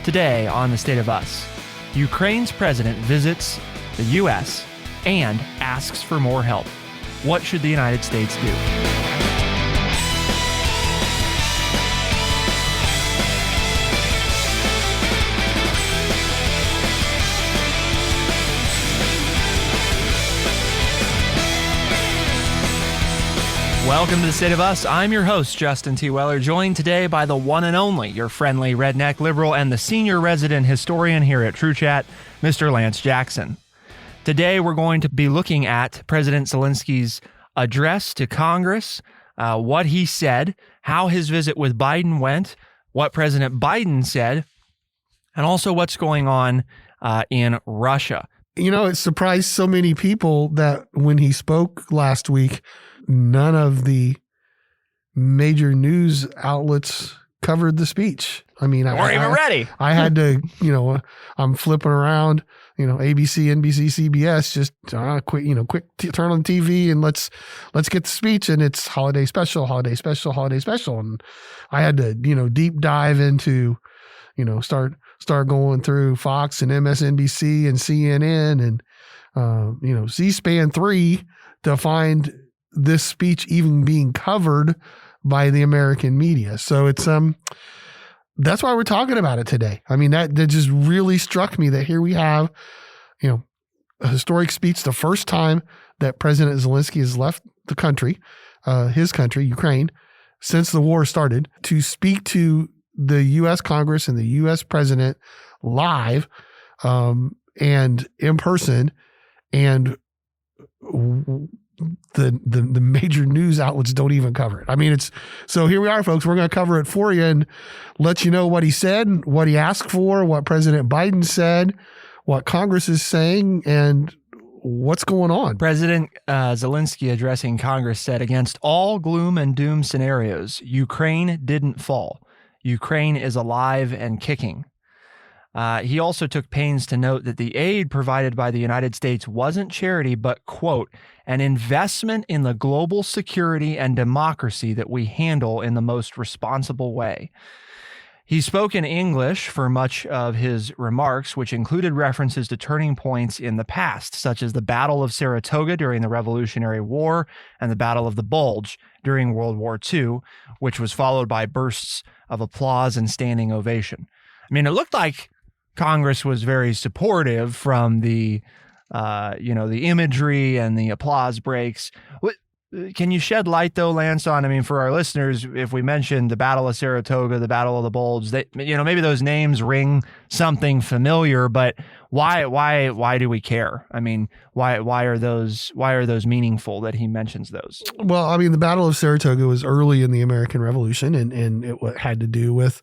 Today on The State of Us, Ukraine's president visits the U.S. and asks for more help. What should the United States do? Welcome to The State of Us. I'm your host, Justin T. Weller, joined today by the one and only, your friendly redneck liberal and the senior resident historian here at True Chat, Mr. Lance Jackson. Today, we're going to be looking at President Zelenskyy's address to Congress, what he said, how his visit with Biden went, what President Biden said, and also what's going on in Russia. You know, it surprised so many people that when he spoke last week, none of the major news outlets covered the speach. I mean, we're even ready. I had to, I'm flipping around, ABC, NBC, CBS, just quick turn on TV and let's get the speech. And it's holiday special. And I had to, deep dive into, start going through Fox and MSNBC and CNN and, C-SPAN 3 to find this speech even being covered by the American media. So it's, that's why we're talking about it today. I mean, that just really struck me that here we have, a historic speech, the first time that President Zalenskyy has left the country, his country, Ukraine, since the war started, to speak to the U.S. Congress and the U.S. President live and in person, and the major news outlets don't even cover it. I mean, so here we are, folks. We're going to cover it for you and let you know what he said, what he asked for, what President Biden said, what Congress is saying, and what's going on. President Zalenskyy addressing Congress said, against all gloom and doom scenarios, Ukraine didn't fall. Ukraine is alive and kicking. He also took pains to note that the aid provided by the United States wasn't charity, but, quote, an investment in the global security and democracy that we handle in the most responsible way. He spoke in English for much of his remarks, which included references to turning points in the past, such as the Battle of Saratoga during the Revolutionary War and the Battle of the Bulge during World War II, which was followed by bursts of applause and standing ovation. I mean, it looked like Congress was very supportive from the imagery and the applause breaks. Can you shed light, though, Lance, on, I mean, for our listeners, if we mentioned the Battle of Saratoga, the Battle of the Bulge, maybe those names ring something familiar, but why do we care? I mean, why are those meaningful that he mentions those? Well, I mean, the Battle of Saratoga was early in the American Revolution, and it had to do with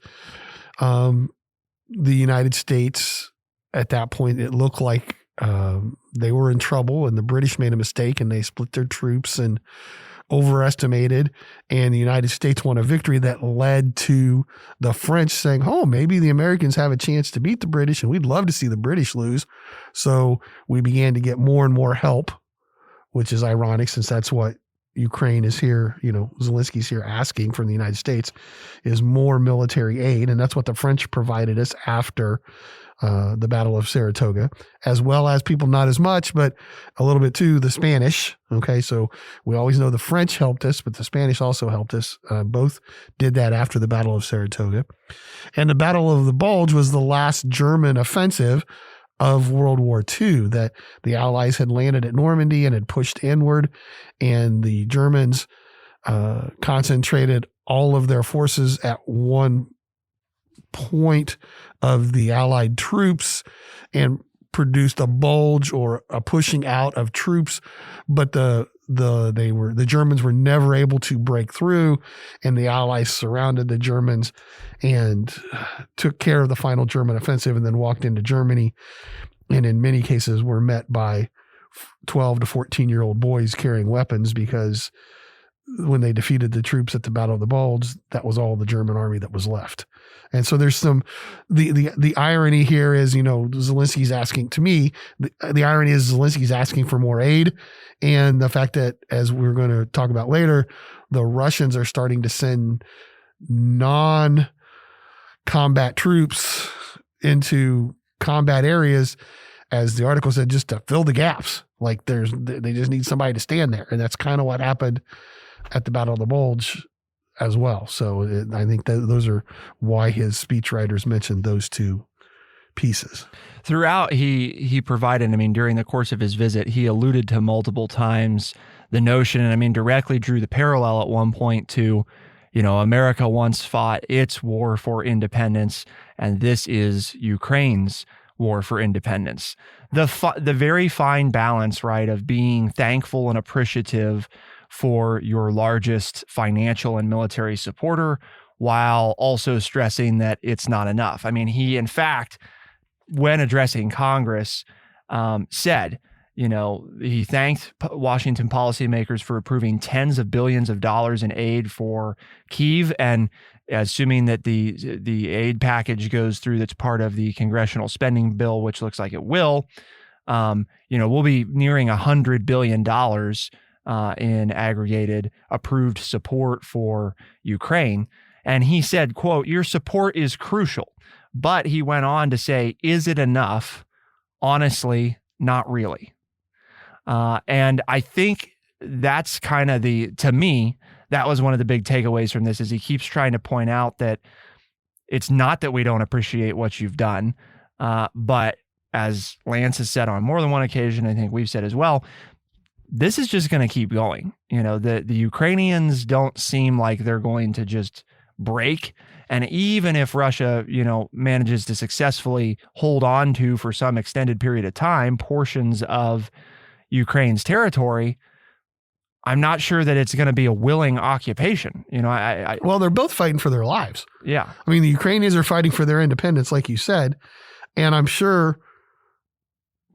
the United States. At that point, it looked like they were in trouble, and the British made a mistake, and they split their troops and overestimated, and the United States won a victory that led to the French saying, oh, maybe the Americans have a chance to beat the British, and we'd love to see the British lose. So we began to get more and more help, which is ironic since that's what Ukraine is here, Zelenskyy's here asking from the United States, is more military aid. And that's what the French provided us after the Battle of Saratoga, as well as people, not as much, but a little bit too, the Spanish. Okay, so we always know the French helped us, but the Spanish also helped us. Both did that after the Battle of Saratoga. And the Battle of the Bulge was the last German offensive of World War II, that the Allies had landed at Normandy and had pushed inward, and the Germans concentrated all of their forces at one point of the Allied troops and produced a bulge or a pushing out of troops, but the Germans were never able to break through, and the Allies surrounded the Germans and took care of the final German offensive, and then walked into Germany, and in many cases were met by 12 to 14-year-old boys carrying weapons, because when they defeated the troops at the Battle of the Bulge, that was all the German army that was left. And so there's the irony here is, Zelenskyy's asking, to me, the irony is Zelenskyy's asking for more aid. And the fact that, as we're going to talk about later, the Russians are starting to send non-combat troops into combat areas, as the article said, just to fill the gaps. Like they just need somebody to stand there. And that's kind of what happened at the Battle of the Bulge as well. So I think that those are why his speechwriters mentioned those two pieces. Throughout, he provided, during the course of his visit, he alluded to multiple times the notion, and directly drew the parallel at one point to, America once fought its war for independence, and this is Ukraine's war for independence. The very fine balance, right, of being thankful and appreciative for your largest financial and military supporter, while also stressing that it's not enough. He, in fact, when addressing Congress, said, he thanked Washington policymakers for approving tens of billions of dollars in aid for Kyiv, and assuming that the aid package goes through, that's part of the congressional spending bill, which looks like it will, we'll be nearing $100 billion in aggregated approved support for Ukraine. And he said, quote, "Your support is crucial." But he went on to say, "Is it enough? Honestly, not really." And I think that's kind of to me, that was one of the big takeaways from this, is he keeps trying to point out that it's not that we don't appreciate what you've done, but as Lance has said on more than one occasion, I think we've said as well, this is just going to keep going. The Ukrainians don't seem like they're going to just break. And even if Russia, manages to successfully hold on to, for some extended period of time, portions of Ukraine's territory, I'm not sure that it's going to be a willing occupation. Well, they're both fighting for their lives. Yeah. The Ukrainians are fighting for their independence, like you said. And I'm sure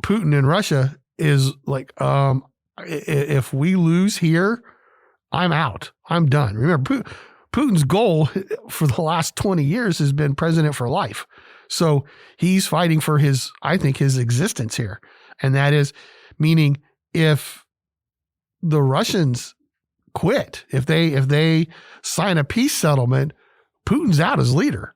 Putin in Russia is like, if we lose here, I'm out. I'm done. Remember, Putin's goal for the last 20 years has been president for life. So he's fighting for his existence here. And that is meaning if the Russians quit, if they sign a peace settlement, Putin's out as leader.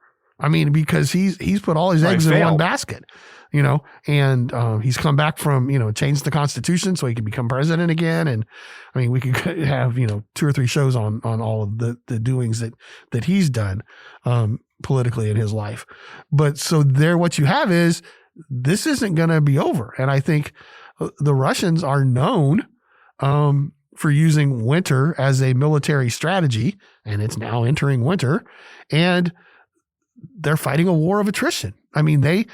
Because he's put all his eggs in one basket, and he's come back from, changed the constitution so he can become president again. And we could have, 2 or 3 shows on all of the doings that he's done politically in his life. But so what you have is, this isn't going to be over. And I think the Russians are known for using winter as a military strategy, and it's now entering winter, and they're fighting a war of attrition. They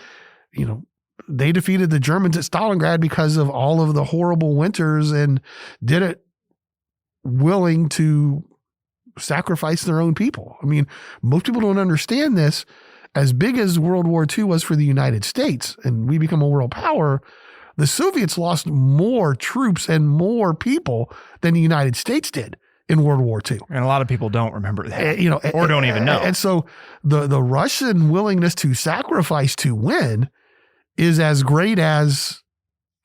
defeated the Germans at Stalingrad because of all of the horrible winters, and did it willing to sacrifice their own people. Most people don't understand this. As big as World War II was for the United States, and we become a world power, the Soviets lost more troops and more people than the United States did in World War II. And a lot of people don't remember that, or don't even know. And so the Russian willingness to sacrifice to win is as great as,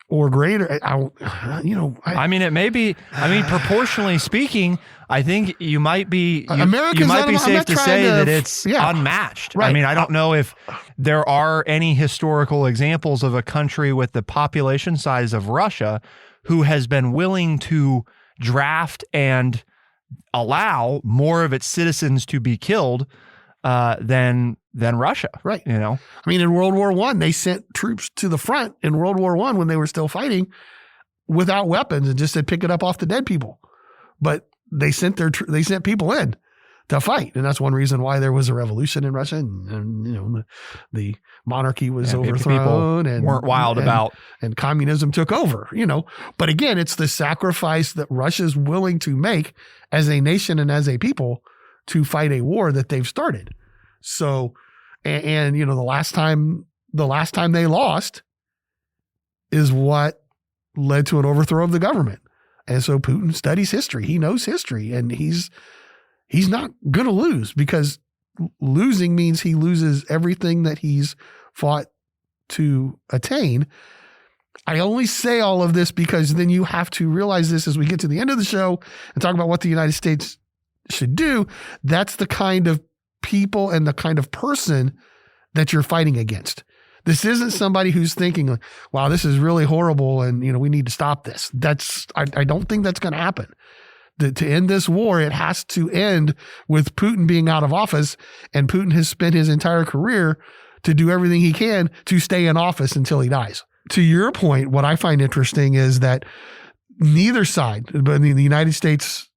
or greater. It may be, proportionally speaking, I think you might be safe to say that it's unmatched. Right. I don't know if there are any historical examples of a country with the population size of Russia who has been willing to draft and allow more of its citizens to be killed than Russia. Right. In World War I, they sent troops to the front in World War I when they were still fighting without weapons and just said, pick it up off the dead people. But they sent people in to fight. And that's one reason why there was a revolution in Russia, and the monarchy was overthrown, and weren't wild about, and communism took over, But again, it's the sacrifice that Russia's willing to make as a nation and as a people to fight a war that they've started. So, and the last time they lost is what led to an overthrow of the government. And so Putin studies history. He knows history, and he's not going to lose, because losing means he loses everything that he's fought to attain. I only say all of this because then you have to realize this as we get to the end of the show and talk about what the United States should do. That's the kind of people and the kind of person that you're fighting against. This isn't somebody who's thinking, like, wow, this is really horrible and, we need to stop this. I don't think that's going to happen. To end this war, it has to end with Putin being out of office, and Putin has spent his entire career to do everything he can to stay in office until he dies. To your point, what I find interesting is that neither side, but the United States,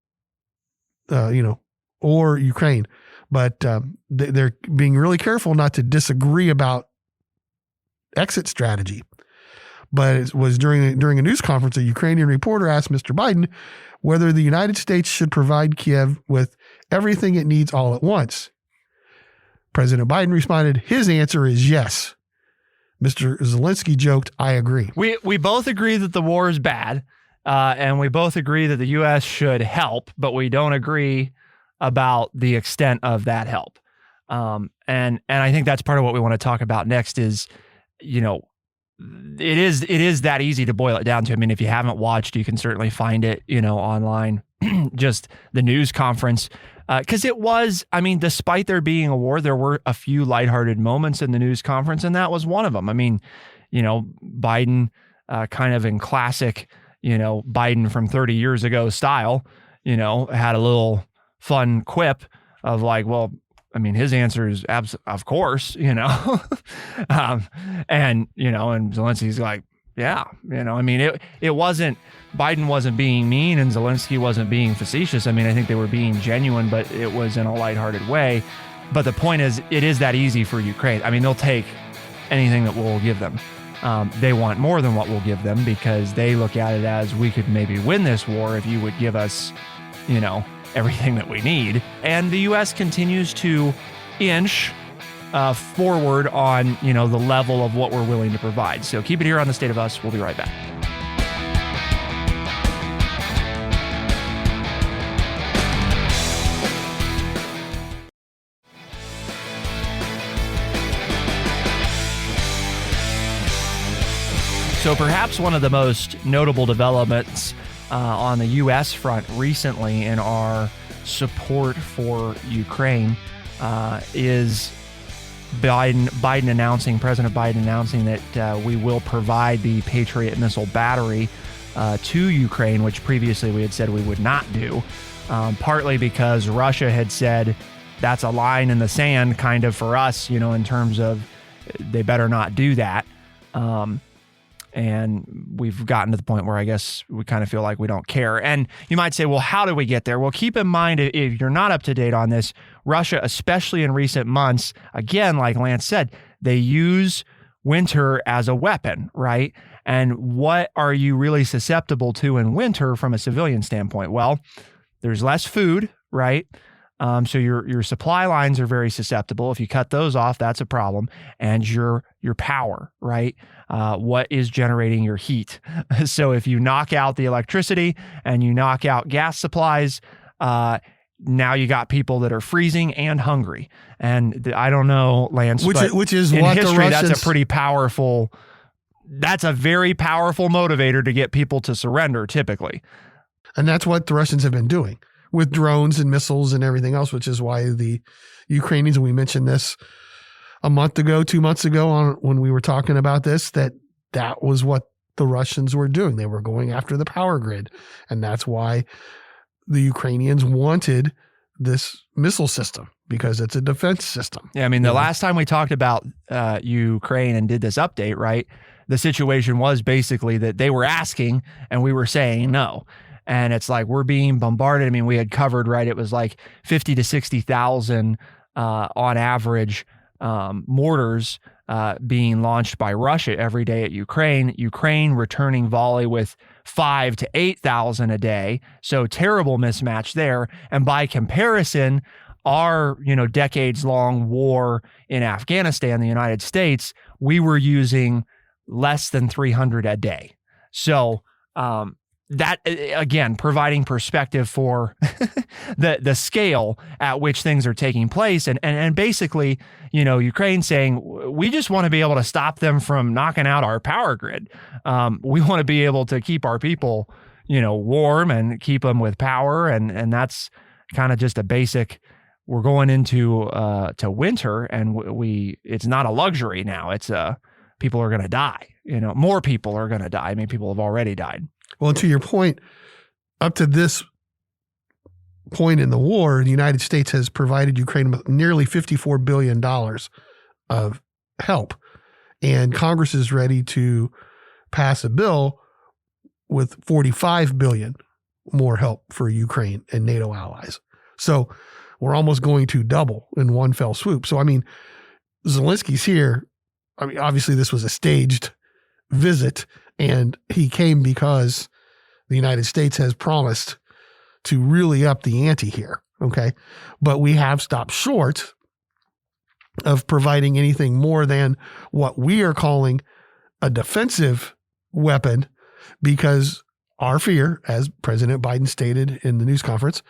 or Ukraine, but they're being really careful not to disagree about exit strategy. But it was during a news conference, a Ukrainian reporter asked Mr. Biden whether the United States should provide Kiev with everything it needs all at once. President Biden responded, his answer is yes. Mr. Zalenskyy joked, I agree. We both agree that the war is bad, and we both agree that the U.S. should help, but we don't agree about the extent of that help. And I think that's part of what we want to talk about next is, it is that easy to boil it down to. I mean, if you haven't watched, you can certainly find it, online, just the news conference. Because it was, despite there being a war, there were a few lighthearted moments in the news conference, and that was one of them. I mean, Biden, kind of in classic, Biden from 30 years ago style, had a little fun quip of like, well, his answer is of course, and Zelensky's like, yeah, it wasn't, Biden wasn't being mean and Zelenskyy wasn't being facetious. I think they were being genuine, but it was in a lighthearted way. But the point is, it is that easy for Ukraine. They'll take anything that we'll give them. They want more than what we'll give them because they look at it as we could maybe win this war if you would give us, everything that we need. And the U.S. continues to inch forward on, the level of what we're willing to provide. So keep it here on The State of Us. We'll be right back. So perhaps one of the most notable developments on the U.S. front recently in our support for Ukraine is President Biden announcing that we will provide the Patriot missile battery to Ukraine, which previously we had said we would not do, partly because Russia had said that's a line in the sand kind of for us, in terms of they better not do that. And we've gotten to the point where I guess we kind of feel like we don't care. And you might say, well, how did we get there? Well, keep in mind, if you're not up to date on this, Russia, especially in recent months, again, like Lance said, they use winter as a weapon, right? And what are you really susceptible to in winter from a civilian standpoint? Well, there's less food, right? So your supply lines are very susceptible. If you cut those off, that's a problem. And your power, right? What is generating your heat? So if you knock out the electricity and you knock out gas supplies, now you got people that are freezing and hungry. And I don't know, Lance, which is in what history, the Russians, that's a pretty powerful. That's a very powerful motivator to get people to surrender, typically. And that's what the Russians have been doing with drones and missiles and everything else, which is why the Ukrainians, and we mentioned this a month ago, 2 months ago when we were talking about this, that was what the Russians were doing. They were going after the power grid. And that's why the Ukrainians wanted this missile system, because it's a defense system. Yeah, the last time we talked about Ukraine and did this update, right, the situation was basically that they were asking and we were saying no. And it's like we're being bombarded. We had covered, right, it was like 50 to 60,000 on average mortars being launched by Russia every day at Ukraine. Ukraine returning volley with 5 to 8,000 a day. So terrible mismatch there. And by comparison, our decades-long war in Afghanistan, the United States, we were using less than 300 a day. So that, again, providing perspective for the scale at which things are taking place. And basically, Ukraine saying, we just want to be able to stop them from knocking out our power grid. We want to be able to keep our people, warm and keep them with power. And that's kind of just a basic we're going into to winter, and it's not a luxury now. It's people are going to die. More people are going to die. I mean, people have already died. Well, to your point, up to this point in the war, the United States has provided Ukraine with nearly $54 billion of help. And Congress is ready to pass a bill with $45 billion more help for Ukraine and NATO allies. So we're almost going to double in one fell swoop. So, I mean, Zelensky's here. I mean, obviously this was a staged visit, and he came because the United States has promised to really up the ante here. Okay. But we have stopped short of providing anything more than what we are calling a defensive weapon, because our fear, as President Biden stated in the news conference,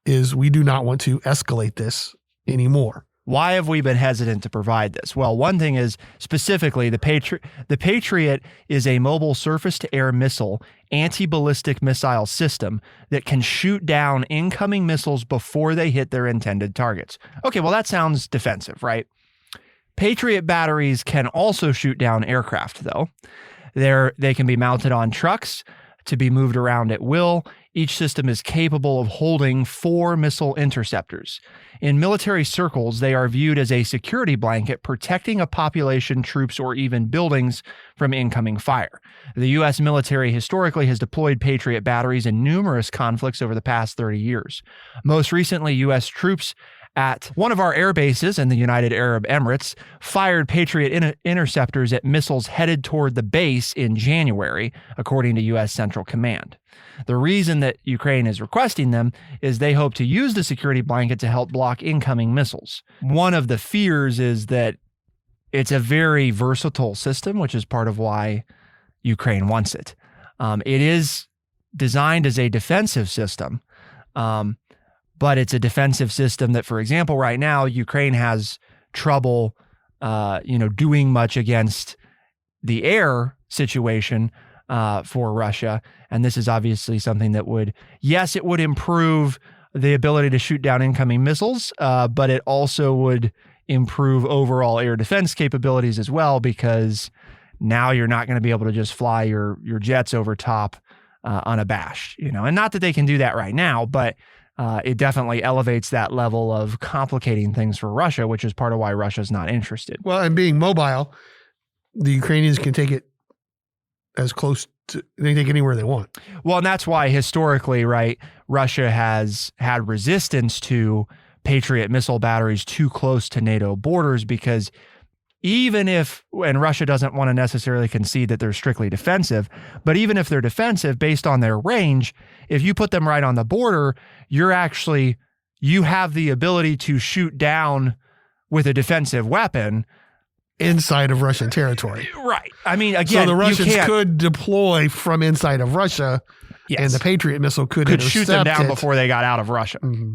is we do not want to escalate this anymore. Why have we been hesitant to provide this? Well, one thing is specifically the Patriot is a mobile surface-to-air missile, anti-ballistic missile system that can shoot down incoming missiles before they hit their intended targets. Okay, well, that sounds defensive, right? Patriot batteries can also shoot down aircraft, though. They can be mounted on trucks to be moved around at will. Each system is capable of holding 4 missile interceptors. In military circles, they are viewed as a security blanket protecting a population, troops, or even buildings from incoming fire. The U.S. military historically has deployed Patriot batteries in numerous conflicts over the past 30 years. Most recently, U.S. troops at one of our air bases in the United Arab Emirates fired Patriot interceptors at missiles headed toward the base in January, according to U.S. Central Command. The reason that Ukraine is requesting them is they hope to use the security blanket to help block incoming missiles. One of the fears is that it's a very versatile system, which is part of why Ukraine wants it. It is designed as a defensive system, but it's a defensive system that, for example, right now, Ukraine has trouble, doing much against the air situation for Russia. And this is obviously something that it would improve the ability to shoot down incoming missiles, but it also would improve overall air defense capabilities as well, because now you're not going to be able to just fly your jets over top unabashed, and not that they can do that right now, but it definitely elevates that level of complicating things for Russia, which is part of why Russia's not interested. Well, and being mobile, the Ukrainians can take it as close to, they take it anywhere they want. Well, and that's why historically, right, Russia has had resistance to Patriot missile batteries too close to NATO borders, because even if, and Russia doesn't want to necessarily concede that they're strictly defensive, but even if they're defensive based on their range, if you put them right on the border, you have the ability to shoot down with a defensive weapon inside of Russian territory. Right. I mean, again, so the Russians could deploy from inside of Russia, yes, and the Patriot missile could shoot them down before they got out of Russia. Mm-hmm.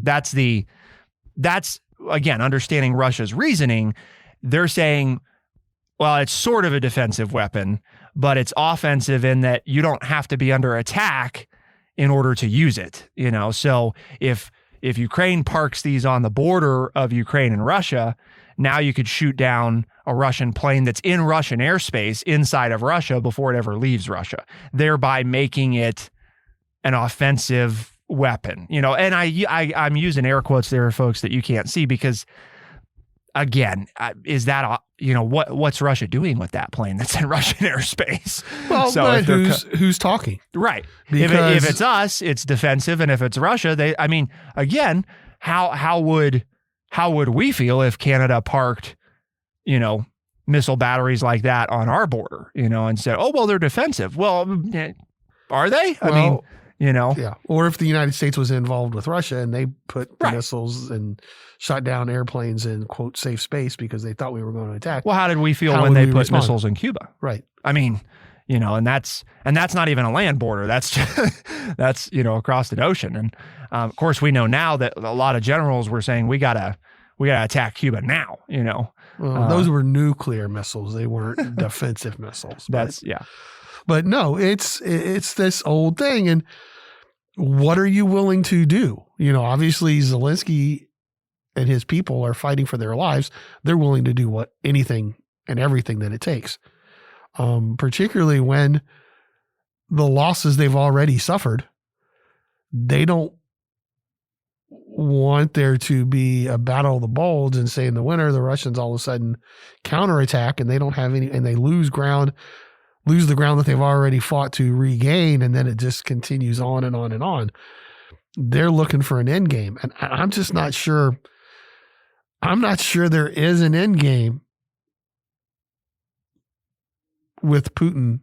That's again, understanding Russia's reasoning. They're saying, well, it's sort of a defensive weapon, but it's offensive in that you don't have to be under attack in order to use it. So if Ukraine parks these on the border of Ukraine and Russia, now you could shoot down a Russian plane that's in Russian airspace inside of Russia before it ever leaves Russia, thereby making it an offensive weapon. And I'm using air quotes there, folks, that you can't see, because again, is that, what's Russia doing with that plane that's in Russian airspace? Well, so but who's talking? Right. If it's us, it's defensive. And if it's Russia, again, how would we feel if Canada parked, missile batteries like that on our border, and said, oh, well, they're defensive. Well, are they? Yeah. Or if the United States was involved with Russia and they put the missiles and shot down airplanes in, quote, safe space because they thought we were going to attack. Well, how did we feel when they put missiles in Cuba? Right. I mean, and that's not even a land border. That's just, that's, across the ocean. And of course, we know now that a lot of generals were saying we gotta attack Cuba now. Well, those were nuclear missiles. They weren't defensive missiles. But no, it's this old thing. And what are you willing to do? Obviously Zelensky and his people are fighting for their lives, they're willing to do anything and everything that it takes. Particularly when the losses they've already suffered, they don't want there to be a battle of the bulge and say in the winter, the Russians all of a sudden counterattack and they don't have any, and they lose the ground that they've already fought to regain. And then it just continues on and on and on. They're looking for an end game. And I'm just not sure. I'm not sure there is an end game with Putin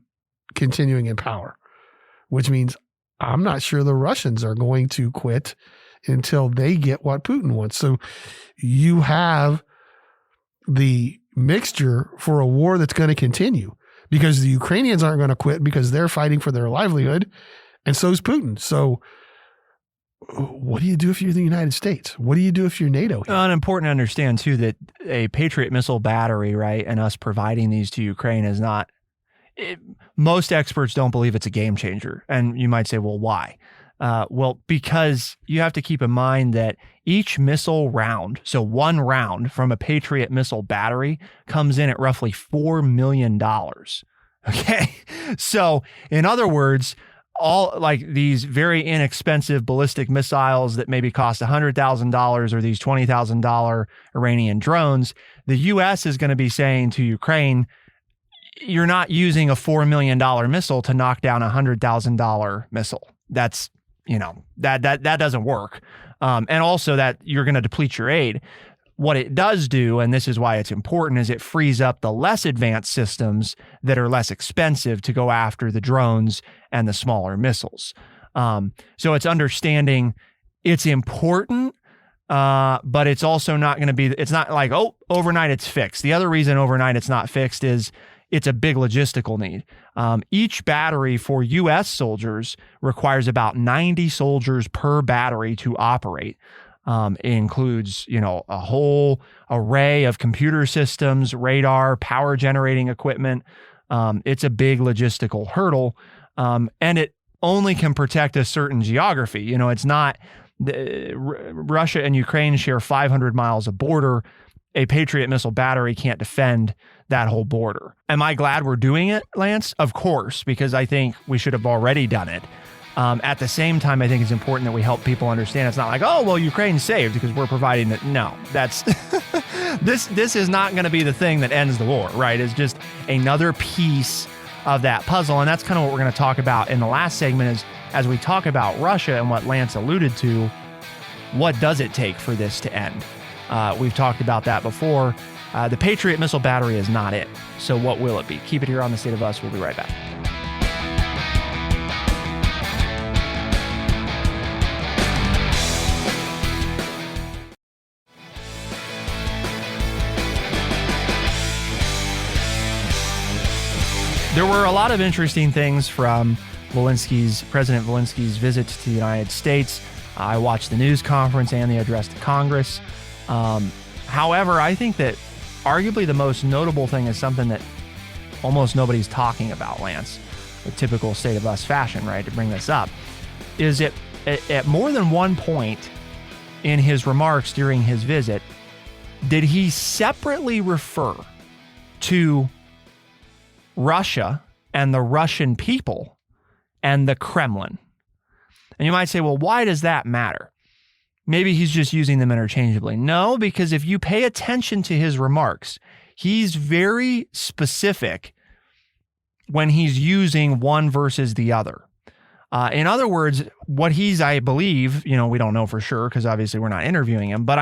continuing in power, which means I'm not sure the Russians are going to quit until they get what Putin wants. So you have the mixture for a war that's going to continue because the Ukrainians aren't going to quit because they're fighting for their livelihood, and so is Putin. So what do you do if you're the United States? What do you do if you're NATO? And important to understand, too, that a Patriot missile battery, right, and us providing these to Ukraine is not most experts don't believe it's a game changer. And you might say, well, why? Well, because you have to keep in mind that each missile round, so one round from a Patriot missile battery, comes in at roughly $4 million. Okay. So in other words, all like these very inexpensive ballistic missiles that maybe cost $100,000 or these $20,000 Iranian drones, the U.S. is going to be saying to Ukraine, you're not using a $4 million missile to knock down a $100,000 missile. That's, that doesn't work. And also that you're going to deplete your aid. What it does do, and this is why it's important, is it frees up the less advanced systems that are less expensive to go after the drones and the smaller missiles. So it's understanding it's important, but it's also not going to be, it's not like, oh, overnight it's fixed. The other reason overnight it's not fixed is it's a big logistical need. Each battery for U.S. soldiers requires about 90 soldiers per battery to operate. It includes, a whole array of computer systems, radar, power generating equipment. It's a big logistical hurdle, and it only can protect a certain geography. It's not Russia and Ukraine share 500 miles of border. A Patriot missile battery can't defend that whole border. Am I glad we're doing it, Lance? Of course, because I think we should have already done it. At the same time, I think it's important that we help people understand it's not like, oh, well, Ukraine's saved because we're providing it. No, that's this is not going to be the thing that ends the war, right? It's just another piece of that puzzle. And that's kind of what we're going to talk about in the last segment is as we talk about Russia and what Lance alluded to, what does it take for this to end? We've talked about that before. The Patriot missile battery is not it. So what will it be? Keep it here on The State of Us. We'll be right back. There were a lot of interesting things from President Zalensky's visit to the United States. I watched the news conference and the address to Congress. However, I think that arguably the most notable thing is something that almost nobody's talking about, Lance, the typical State of Us fashion, right, to bring this up, is at more than one point in his remarks during his visit, did he separately refer to Russia and the Russian people and the Kremlin? And you might say, well, why does that matter? Maybe he's just using them interchangeably. No, because if you pay attention to his remarks, he's very specific when he's using one versus the other. In other words, what I believe, we don't know for sure because obviously we're not interviewing him, but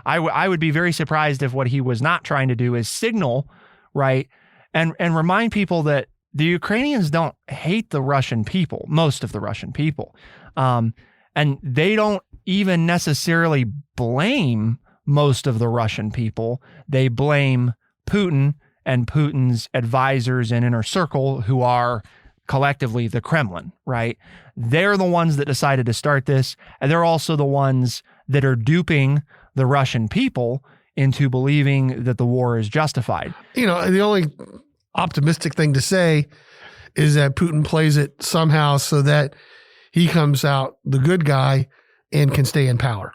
I would be very surprised if what he was not trying to do is signal, right, and remind people that the Ukrainians don't hate the Russian people, most of the Russian people, and they don't even necessarily blame most of the Russian people. They blame Putin and Putin's advisors and inner circle, who are collectively the Kremlin, right? They're the ones that decided to start this, and they're also the ones that are duping the Russian people into believing that the war is justified. The only optimistic thing to say is that Putin plays it somehow so that he comes out the good guy and can stay in power.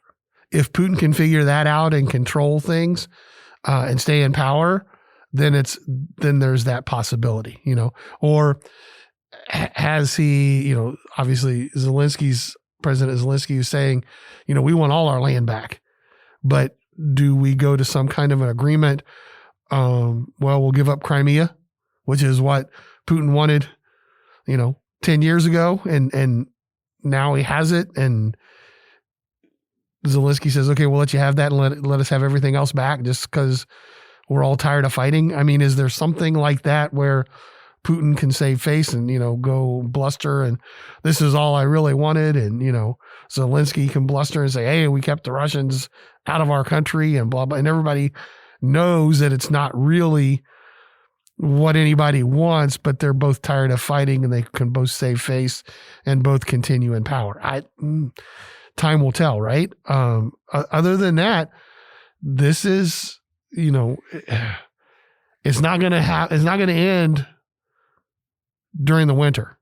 if Putin can figure that out and control things and stay in power, then there's that possibility, or has he, obviously President Zalenskyy is saying, we want all our land back, but do we go to some kind of an agreement? We'll give up Crimea, which is what Putin wanted, 10 years ago. And now he has it. And Zelensky says, okay, we'll let you have that and let us have everything else back just because we're all tired of fighting. I mean, is there something like that where Putin can save face and, go bluster and this is all I really wanted? And, Zelensky can bluster and say, hey, we kept the Russians out of our country and blah, blah. And everybody knows that it's not really what anybody wants, but they're both tired of fighting and they can both save face and both continue in power. Time will tell, right? Other than that, this is, it's not going to end during the winter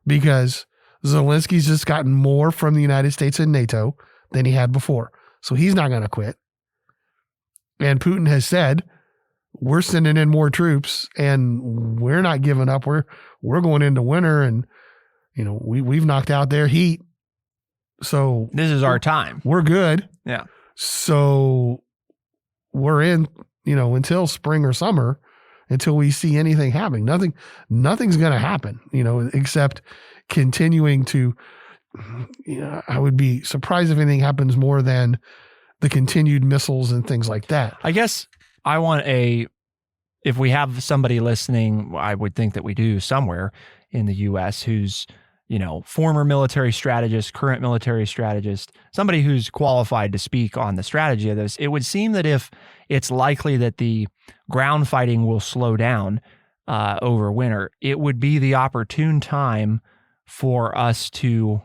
because Zelensky's just gotten more from the United States and NATO than he had before. So he's not going to quit. And Putin has said, we're sending in more troops and we're not giving up. We're going into winter and, we've knocked out their heat. So this is our time. We're good. Yeah. So we're in, until spring or summer, until we see anything happening. Nothing's going to happen, except continuing to, I would be surprised if anything happens more than the continued missiles and things like that. I guess I want if we have somebody listening, I would think that we do somewhere in the U.S. who's, former military strategist, current military strategist, somebody who's qualified to speak on the strategy of this. It would seem that if it's likely that the ground fighting will slow down over winter, it would be the opportune time for us to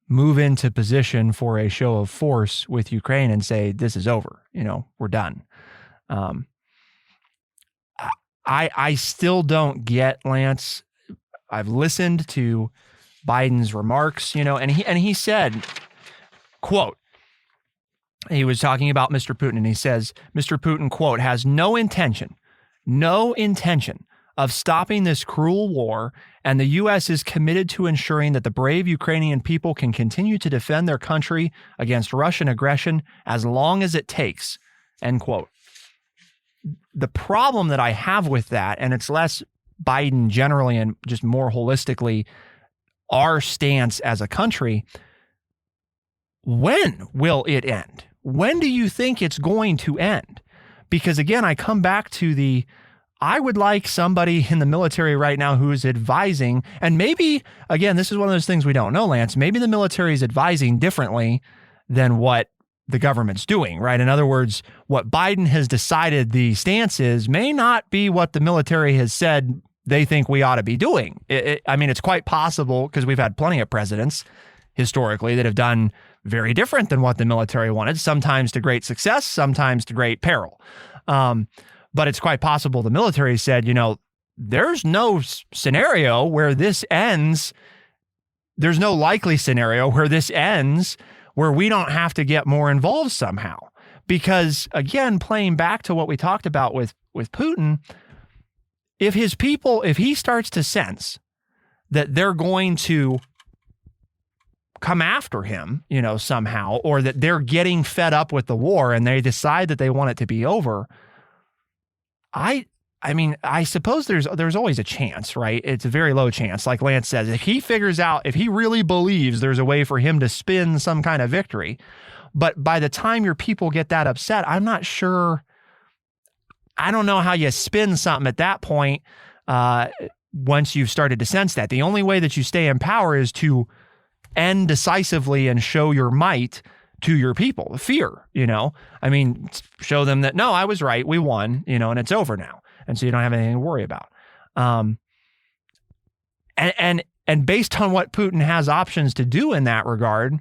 move into position for a show of force with Ukraine and say, this is over, we're done. I still don't get, Lance, I've listened to Biden's remarks, and he said, quote, he was talking about Mr. Putin and he says, Mr. Putin, quote, has no intention of stopping this cruel war, and the U.S. is committed to ensuring that the brave Ukrainian people can continue to defend their country against Russian aggression as long as it takes, end quote. The problem that I have with that, and it's less Biden generally and just more holistically, our stance as a country, when will it end? When do you think it's going to end? Because again, I come back to I would like somebody in the military right now who is advising, and maybe, again, this is one of those things we don't know, Lance, maybe the military is advising differently than what the government's doing, right? In other words, what Biden has decided the stance is may not be what the military has said they think we ought to be doing. It's quite possible, because we've had plenty of presidents historically that have done very different than what the military wanted, sometimes to great success, sometimes to great peril. But it's quite possible the military said, there's no scenario where this ends. There's no likely scenario where this ends where we don't have to get more involved somehow. Because again, playing back to what we talked about with Putin, if he starts to sense that they're going to come after him, somehow, or that they're getting fed up with the war and they decide that they want it to be over, I suppose there's always a chance, right? It's a very low chance. Like Lance says, if he really believes there's a way for him to spin some kind of victory, but by the time your people get that upset, I'm not sure. I don't know how you spin something at that point once you've started to sense that. The only way that you stay in power is to end decisively and show your might to your people. Fear, show them that, no, I was right. We won, and it's over now. And so you don't have anything to worry about. And based on what Putin has options to do in that regard,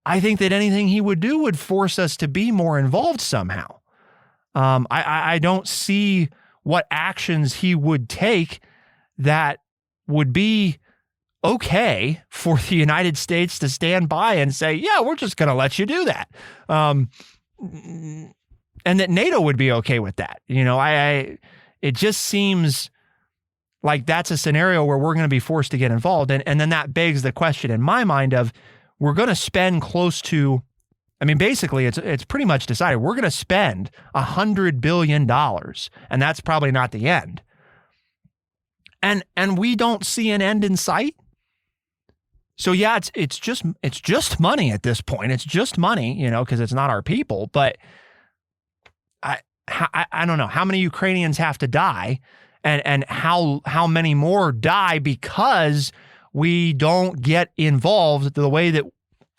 I think that anything he would do would force us to be more involved somehow. I don't see what actions he would take that would be okay for the United States to stand by and say, yeah, we're just going to let you do that. And that NATO would be okay with that. It just seems like that's a scenario where we're going to be forced to get involved. And then that begs the question in my mind of, we're going to spend close to, basically it's pretty much decided. We're going to spend $100 billion, and that's probably not the end. And we don't see an end in sight. So yeah, it's just money at this point. It's just money, because it's not our people. But I don't know how many Ukrainians have to die, and how many more die because we don't get involved the way that,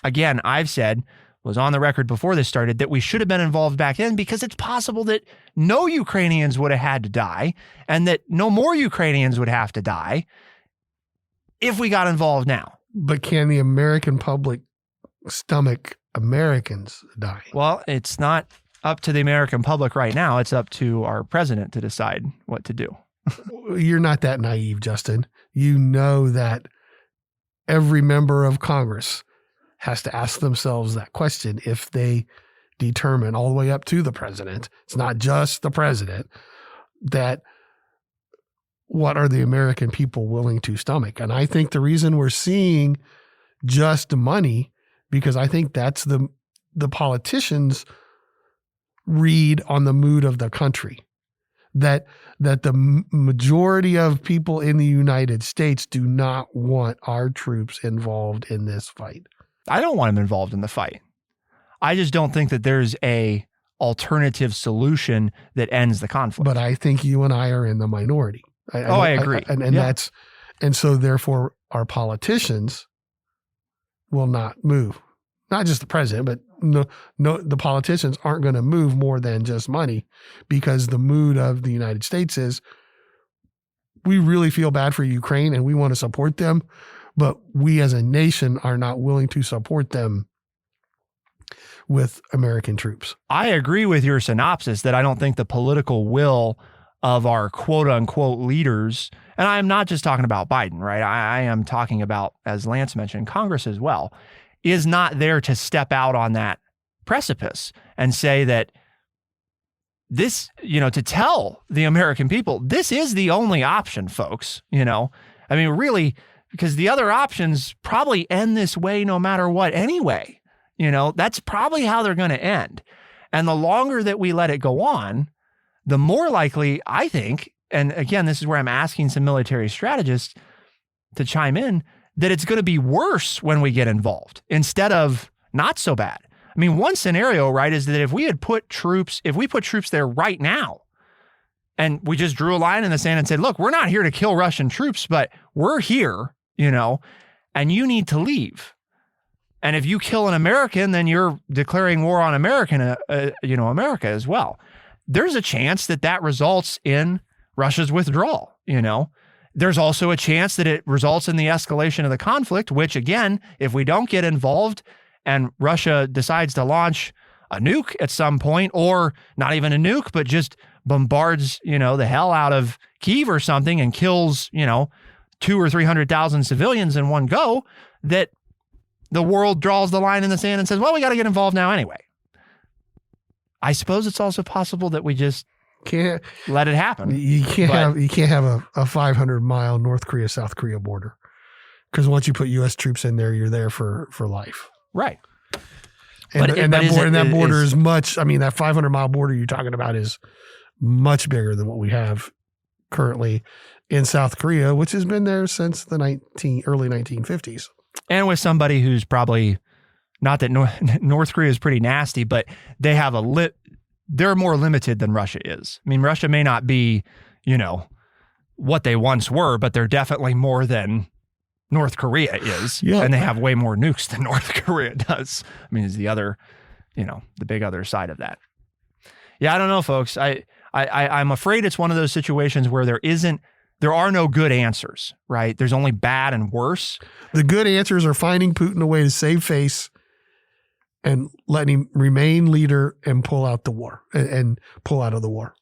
again, I've said, was on the record before this started, that we should have been involved back then, because it's possible that no Ukrainians would have had to die and that no more Ukrainians would have to die if we got involved now. But can the American public stomach Americans die? Well, it's not up to the American public right now. It's up to our president to decide what to do. You're not that naive, Justin. You know that every member of Congress has to ask themselves that question if they determine, all the way up to the president, it's not just the president, that what are the American people willing to stomach? And I think the reason we're seeing just money, because I think that's the politicians read on the mood of the country, that the majority of people in the United States do not want our troops involved in this fight. I don't want them involved in the fight. I just don't think that there's a alternative solution that ends the conflict. But I think you and I are in the minority. I agree. And so therefore our politicians will not move. Not just the president, but the politicians aren't going to move more than just money, because the mood of the United States is, we really feel bad for Ukraine and we want to support them, but we as a nation are not willing to support them with American troops. I agree with your synopsis that I don't think the political will of our quote unquote leaders, and I am not just talking about Biden, right? I am talking about, as Lance mentioned, Congress as well, is not there to step out on that precipice and say that this, to tell the American people, this is the only option, folks, really, because the other options probably end this way no matter what anyway. That's probably how they're going to end. And the longer that we let it go on, the more likely, I think, and again, this is where I'm asking some military strategists to chime in, that it's going to be worse when we get involved instead of not so bad. One scenario, right, is that if we put troops there right now, and we just drew a line in the sand and said, look, we're not here to kill Russian troops, but we're here, and you need to leave. And if you kill an American, then you're declaring war on America as well. There's a chance that results in Russia's withdrawal, There's also a chance that it results in the escalation of the conflict, which, again, if we don't get involved and Russia decides to launch a nuke at some point, or not even a nuke, but just bombards, the hell out of Kyiv or something and kills, 200,000 or 300,000 civilians in one go, that the world draws the line in the sand and says, well, we got to get involved now anyway. I suppose it's also possible that we just can't let it happen. You can't have a 500-mile North Korea, South Korea border, because once you put U.S. troops in there, you're there for life. Right. And that border is much, that 500-mile border you're talking about is much bigger than what we have currently in South Korea, which has been there since the early 1950s. And with somebody who's probably, not that North Korea is pretty nasty, but they have they're more limited than Russia is. Russia may not be, what they once were, but they're definitely more than North Korea is. Yeah. And they have way more nukes than North Korea does. Is the other, the big other side of that. Yeah, I don't know, folks. I'm afraid it's one of those situations where there are no good answers, right? There's only bad and worse. The good answers are finding Putin a way to save face and letting him remain leader and pull out the war and pull out of the war.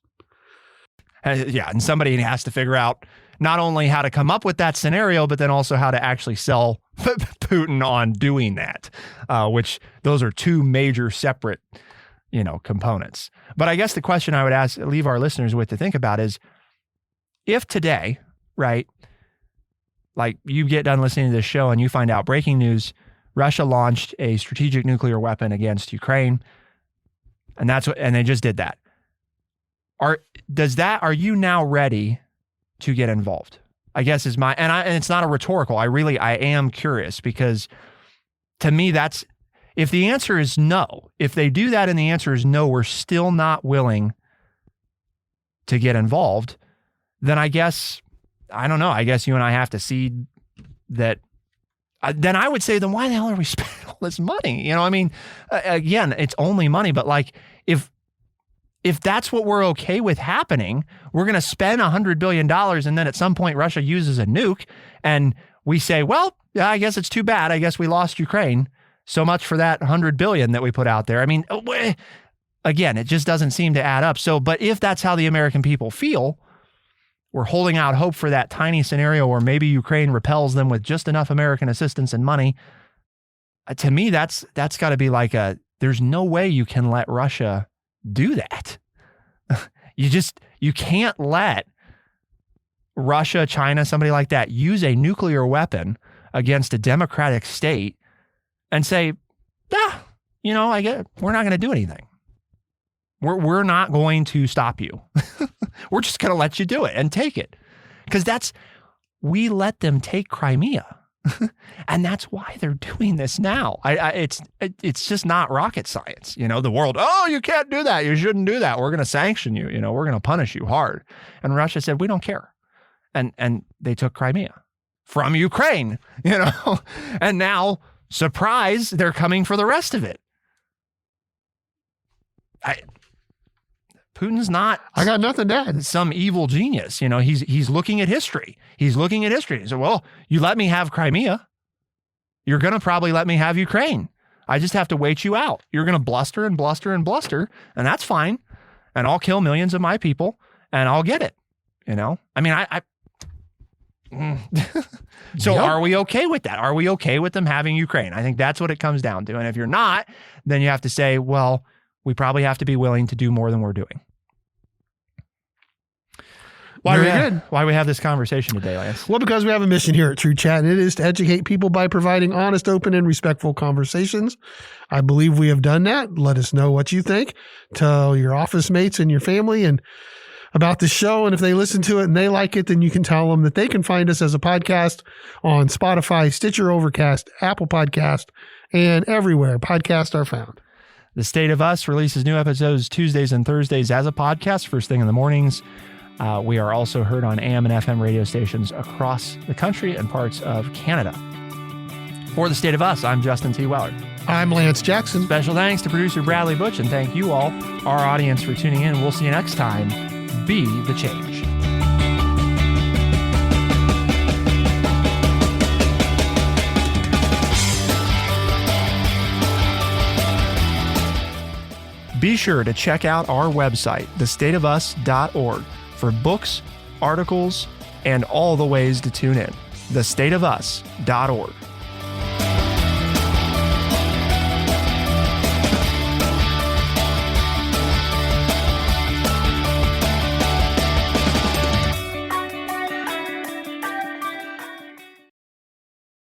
And somebody has to figure out not only how to come up with that scenario, but then also how to actually sell Putin on doing that, which those are two major separate, components. But I guess the question I would leave our listeners with to think about is, if today, right, like you get done listening to this show and you find out breaking news, Russia launched a strategic nuclear weapon against Ukraine, and they just did that. Are you now ready to get involved? I guess is and it's not a rhetorical. I am curious, because to me, if the answer is no, if they do that and the answer is no, we're still not willing to get involved, then I guess, I don't know, I guess you and I have to see that. Then I would say, then why the hell are we spending all this money? Again, it's only money, but like, if that's what we're okay with happening, we're going to spend $100 billion, and then at some point Russia uses a nuke, and we say, well, yeah, I guess it's too bad. I guess we lost Ukraine. So much for that $100 billion that we put out there. Again, it just doesn't seem to add up. So, but if that's how the American people feel, we're holding out hope for that tiny scenario where maybe Ukraine repels them with just enough American assistance and money. To me, that's got to be like there's no way you can let Russia do that. You can't let Russia, China, somebody like that use a nuclear weapon against a democratic state and say, I get it. We're not going to do anything. We're not going to stop you. We're just going to let you do it and take it. Because we let them take Crimea. And that's why they're doing this now. It's just not rocket science. The world, you can't do that. You shouldn't do that. We're going to sanction you. We're going to punish you hard. And Russia said, we don't care. And they took Crimea from Ukraine, and now, surprise, they're coming for the rest of it. Putin's not. I got nothing to add. Some evil genius. He's looking at history. He said, well, you let me have Crimea, you're going to probably let me have Ukraine. I just have to wait you out. You're going to bluster and bluster and bluster, and that's fine. And I'll kill millions of my people, and I'll get it. So Yep. Are we okay with that? Are we okay with them having Ukraine? I think that's what it comes down to. And if you're not, then you have to say, well, we probably have to be willing to do more than we're doing. Why do we have this conversation today, Lance? Well, because we have a mission here at True Chat, and it is to educate people by providing honest, open, and respectful conversations. I believe we have done that. Let us know what you think. Tell your office mates and your family and about the show. And if they listen to it and they like it, then you can tell them that they can find us as a podcast on Spotify, Stitcher, Overcast, Apple Podcast, and everywhere podcasts are found. The State of Us releases new episodes Tuesdays and Thursdays as a podcast, first thing in the mornings. We are also heard on AM and FM radio stations across the country and parts of Canada. For The State of Us, I'm Justin T. Weller. I'm Lance Jackson. Special thanks to producer Bradley Butch, and thank you all, our audience, for tuning in. We'll see you next time. Be the change. Be sure to check out our website, thestateofus.org, for books, articles, and all the ways to tune in. thestateofus.org.